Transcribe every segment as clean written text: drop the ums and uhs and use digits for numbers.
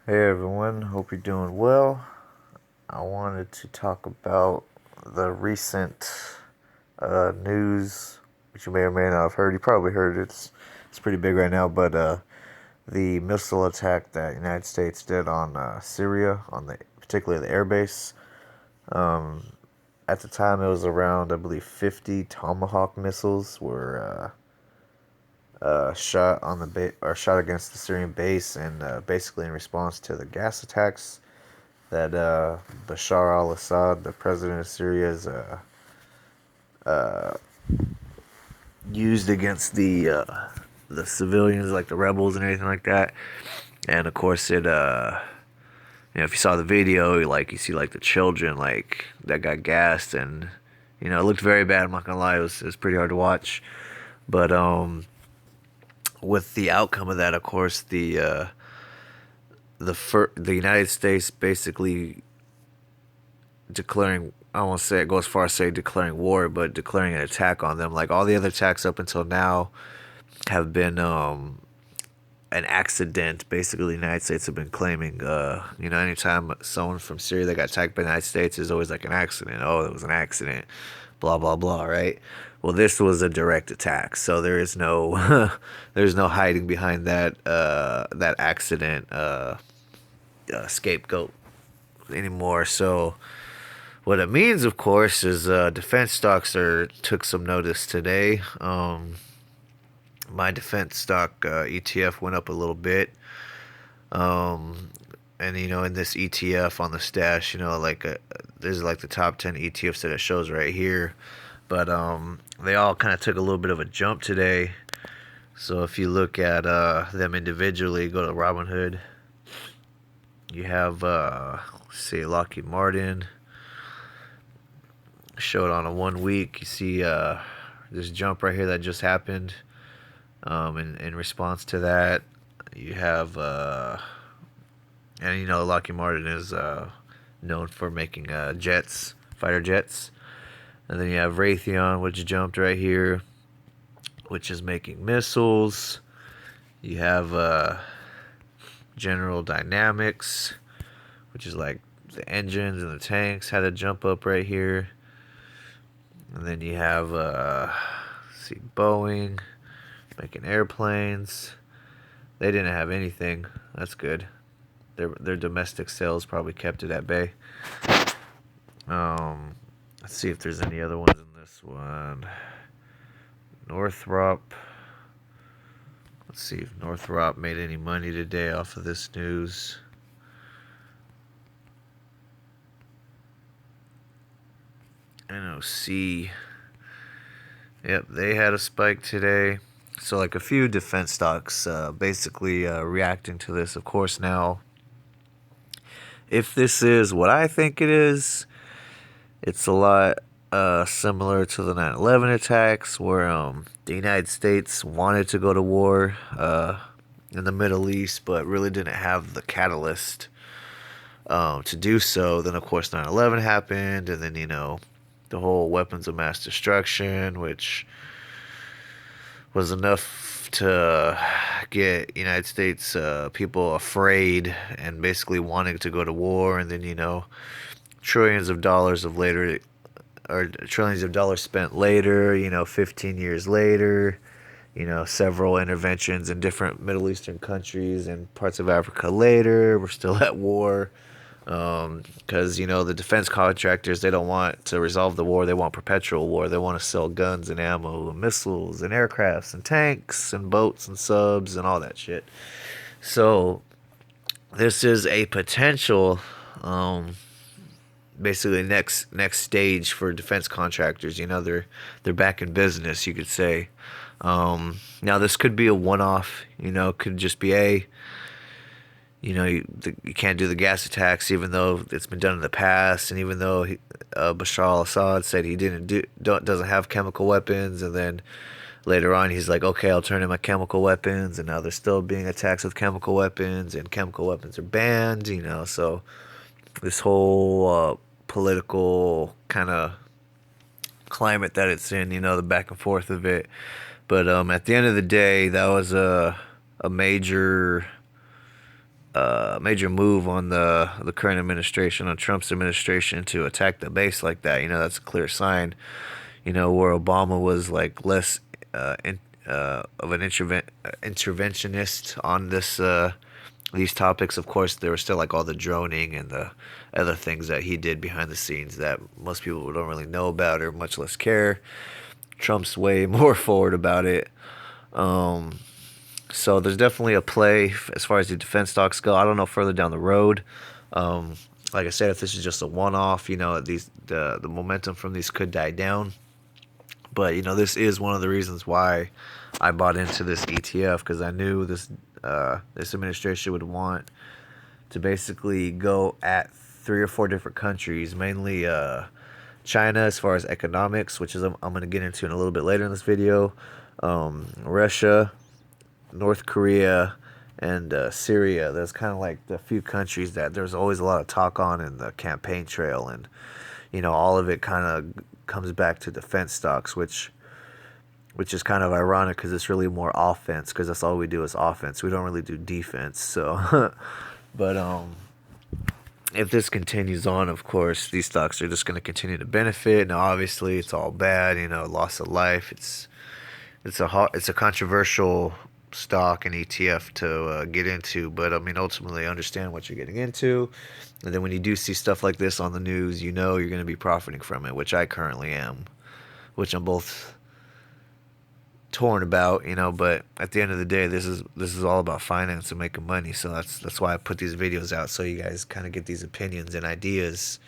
Hey everyone, hope you're doing well. I wanted to talk about the recent news, which you may or may not have heard. You probably heard it. It's pretty big right now, but the missile attack that the United States did on Syria, on the particularly the airbase. Um, at the time, it was around, I believe, 50 Tomahawk missiles were shot on the or shot against the Syrian base, and basically in response to the gas attacks that Bashar al-Assad, the president of Syria, is used against the civilians, like the rebels and everything like that. And of course, if you saw the video, you see like the children like that got gassed, and it looked very bad. I'm not gonna lie, it was pretty hard to watch. But with the outcome of that, of course, the United States basically declaring, I won't say it go as far as say declaring war, but declaring an attack on them. Like all the other attacks up until now have been an accident. Basically, the United States have been claiming, anytime someone from Syria that got attacked by the United States is always like an accident. Oh, it was an accident. Blah blah blah. Right. Well, this was a direct attack, so there is no there's no hiding behind that accident scapegoat anymore. So what it means, of course, is defense stocks took some notice today. My defense stock ETF went up a little bit. Um, and in this ETF on the stash, there's like the top 10 ETFs that it shows right here. But they all kind of took a little bit of a jump today. So if you look at them individually, go to Robinhood. You have, say, Lockheed Martin. Showed on a 1 week. You see this jump right here that just happened. In response to that, you have, Lockheed Martin is known for making jets, fighter jets. And then you have Raytheon, which jumped right here, which is making missiles. You have General Dynamics, which is like the engines and the tanks, had a jump up right here. And then you have, see, Boeing making airplanes. They didn't have anything. That's good. Their domestic sales probably kept it at bay. Let's see if there's any other ones in this one. Northrop. Let's see if Northrop made any money today off of this news. NOC. Yep, they had a spike today. So, like a few defense stocks basically reacting to this. Of course, now, if this is what I think it is, it's a lot similar to the 9/11 attacks, where the United States wanted to go to war in the Middle East, but really didn't have the catalyst to do so. Then, of course, 9/11 happened, and then, the whole weapons of mass destruction, which was enough to get United States people afraid and basically wanting to go to war. And then, trillions of dollars of later, or trillions of dollars spent later, 15 years later, several interventions in different Middle Eastern countries and parts of Africa later. We're still at war. Because the defense contractors, they don't want to resolve the war. They want perpetual war. They want to sell guns and ammo and missiles and aircrafts and tanks and boats and subs and all that shit. So this is a potential, basically next stage for defense contractors. They're back in business, you could say. Now this could be a one-off. Could just be you can't do the gas attacks, even though it's been done in the past, and even though Bashar al-Assad said he doesn't have chemical weapons, and then later on he's like, okay, I'll turn in my chemical weapons, and now there's still being attacks with chemical weapons, and chemical weapons are banned. So this whole political kind of climate that it's in, the back and forth of it. But at the end of the day, that was a major major move on the current administration, on Trump's administration, to attack the base like that. That's a clear sign. Where Obama was like less of an interventionist on these topics. Of course, there was still like all the droning and the other things that he did behind the scenes that most people don't really know about or much less care. Trump's way more forward about it. So there's definitely a play as far as the defense stocks go. I don't know further down the road. Like I said, if this is just a one-off, the momentum from these could die down. But this is one of the reasons why I bought into this ETF, because I knew this administration would want to basically go at 3 or 4 different countries, mainly China as far as economics, which is I'm going to get into in a little bit later in this video. Russia, North Korea, and Syria. There's kind of like the few countries that there's always a lot of talk on in the campaign trail, and all of it kind of comes back to defense stocks, which is kind of ironic because it's really more offense, because that's all we do is offense. We don't really do defense. So, but if this continues on, of course, these stocks are just going to continue to benefit. Now, obviously, it's all bad. Loss of life. It's a controversial stock and ETF to get into, but I mean, ultimately understand what you're getting into, and then when you do see stuff like this on the news, you're going to be profiting from it, which I currently am, which I'm both torn about, but at the end of the day, this is all about finance and making money. So that's why I put these videos out, so you guys kind of get these opinions and ideas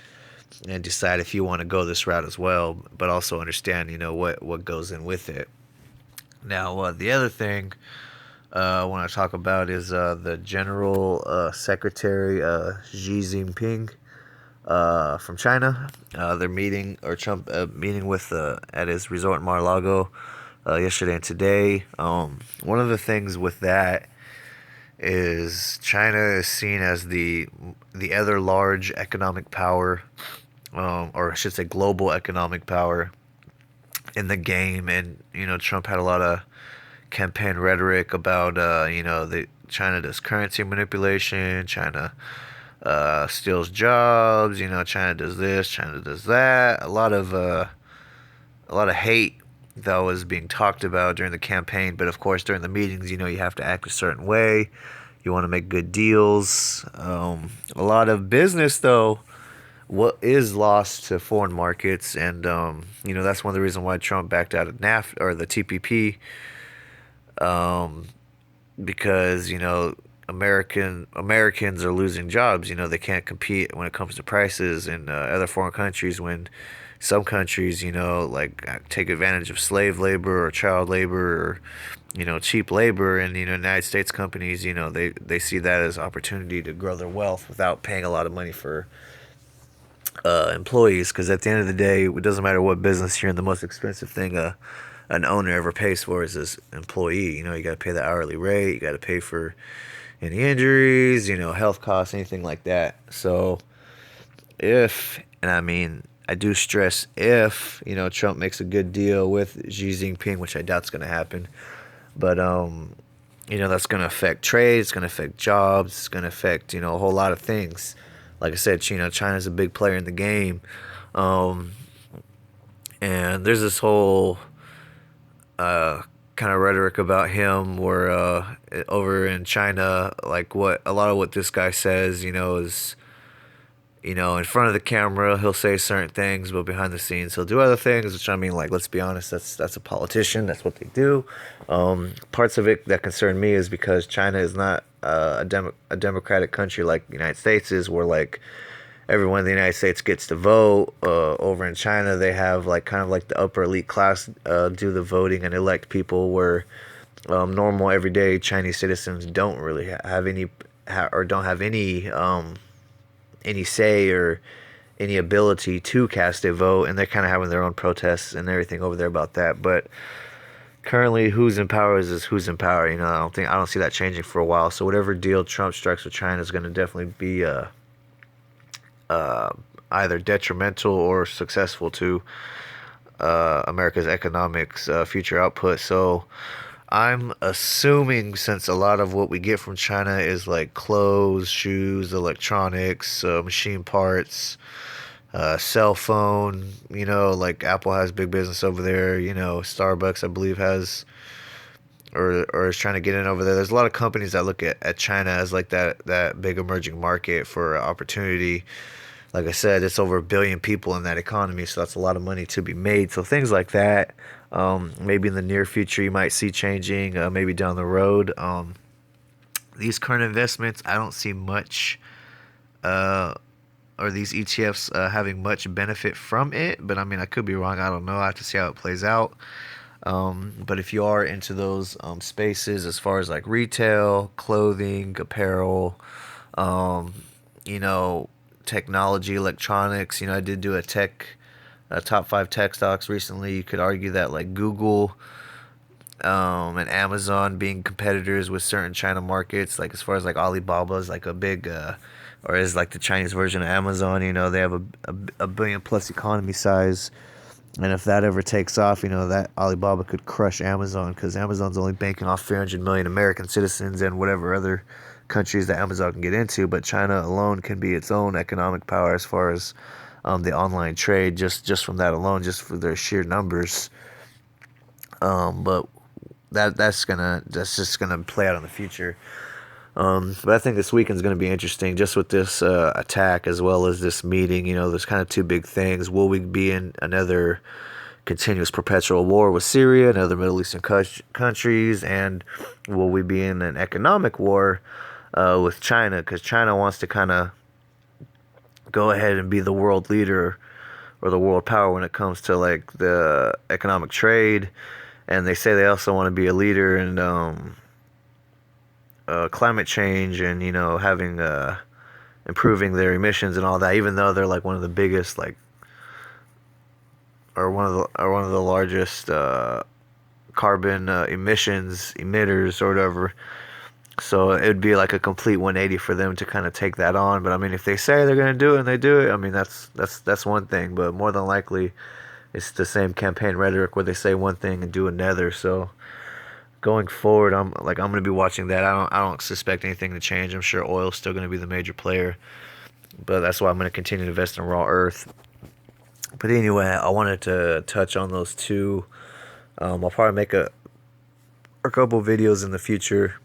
and decide if you want to go this route as well, but also understand what goes in with it. Now, the other thing I want to talk about is the General Secretary Xi Jinping from China. They're meeting, or Trump meeting with at his resort in Mar-a-Lago yesterday and today. One of the things with that is China is seen as the other large economic power, or I should say global economic power in the game. And Trump had a lot of campaign rhetoric about China does currency manipulation, China steals jobs, China does this, China does that. A lot of hate that was being talked about during the campaign. But of course, during the meetings, you have to act a certain way. You want to make good deals. A lot of business, though, what is lost to foreign markets, and that's one of the reasons why Trump backed out of NAFTA or the TPP. Because Americans are losing jobs. They can't compete when it comes to prices in other foreign countries, when some countries like take advantage of slave labor or child labor or cheap labor, and United States companies they see that as opportunity to grow their wealth without paying a lot of money for employees. Because at the end of the day, it doesn't matter what business you're in, the most expensive thing an owner ever pays for is his employee. You got to pay the hourly rate. You got to pay for any injuries, health costs, anything like that. So and I mean, I do stress if, Trump makes a good deal with Xi Jinping, which I doubt is going to happen. But, that's going to affect trade. It's going to affect jobs. It's going to affect, a whole lot of things. Like I said, China's a big player in the game. And there's this whole kind of rhetoric about him where over in China, like a lot of what this guy says, is, in front of the camera, he'll say certain things, but behind the scenes, he'll do other things, which I mean, like, let's be honest, that's a politician. That's what they do. Parts of it that concern me is because China is not a democratic country like the United States is, where, like, everyone in the United States gets to vote. Over in China, they have like kind of like the upper elite class do the voting and elect people, where normal everyday Chinese citizens don't really have any or don't have any say or any ability to cast a vote, and they're kind of having their own protests and everything over there about that. But currently, who's in power is who's in power. I don't see that changing for a while. So whatever deal Trump strikes with China is going to definitely be either detrimental or successful to America's economics future output. So I'm assuming since a lot of what we get from China is like clothes, shoes, electronics, machine parts, cell phone, like Apple has big business over there, Starbucks I believe has or is trying to get in over there. There's a lot of companies that look at China as like that big emerging market for opportunity. Like I said, it's over 1 billion people in that economy, so that's a lot of money to be made. So things like that, maybe in the near future you might see changing, maybe down the road. These current investments, I don't see much, uh, or these ETFs having much benefit from it. But I mean, I could be wrong. I don't know. I have to see how it plays out. But if you are into those spaces, as far as like retail, clothing, apparel, um, you know, technology, electronics, I did do a top 5 tech stocks recently. You could argue that like Google and Amazon being competitors with certain China markets, like as far as like Alibaba is like a big, or is like the Chinese version of Amazon. They have a billion plus economy size. And if that ever takes off, that Alibaba could crush Amazon because Amazon's only banking off 300 million American citizens and whatever other countries that Amazon can get into. But China alone can be its own economic power as far as the online trade, just from that alone, just for their sheer numbers. But that's just gonna play out in the future. But I think this weekend's going to be interesting just with this attack as well as this meeting. There's kind of two big things. Will we be in another continuous perpetual war with Syria and other Middle Eastern countries? And will we be in an economic war with China? Because China wants to kind of go ahead and be the world leader or the world power when it comes to like the economic trade. And they say they also want to be a leader in climate change and having improving their emissions and all that, even though they're like one of the biggest like or one of the largest carbon emissions emitters or whatever. So it'd be like a complete 180 for them to kind of take that on. But I mean, if they say they're gonna do it and they do it, I mean that's one thing. But more than likely, it's the same campaign rhetoric where they say one thing and do another. So going forward, I'm gonna be watching that. I don't suspect anything to change. I'm sure oil's still gonna be the major player, but that's why I'm gonna continue to invest in raw earth. But anyway, I wanted to touch on those two. I'll probably make a couple videos in the future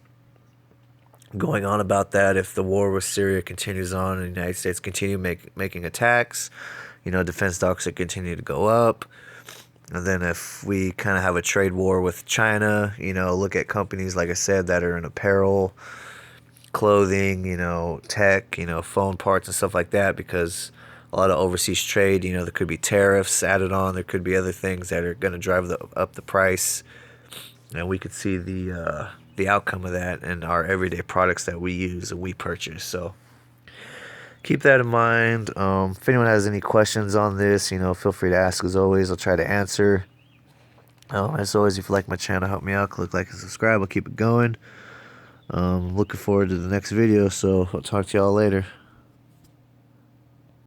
going on about that. If the war with Syria continues on and the United States continue making attacks, defense stocks will continue to go up. And then if we kind of have a trade war with China, look at companies, like I said, that are in apparel, clothing, tech, phone parts and stuff like that, because a lot of overseas trade, there could be tariffs added on. There could be other things that are going to drive up the price. And we could see the outcome of that in our everyday products that we use and we purchase. So keep that in mind. If anyone has any questions on this, feel free to ask. As always, I'll try to answer. As always, if you like my channel, help me out. Click like and subscribe. I'll keep it going. Looking forward to the next video, so I'll talk to y'all later.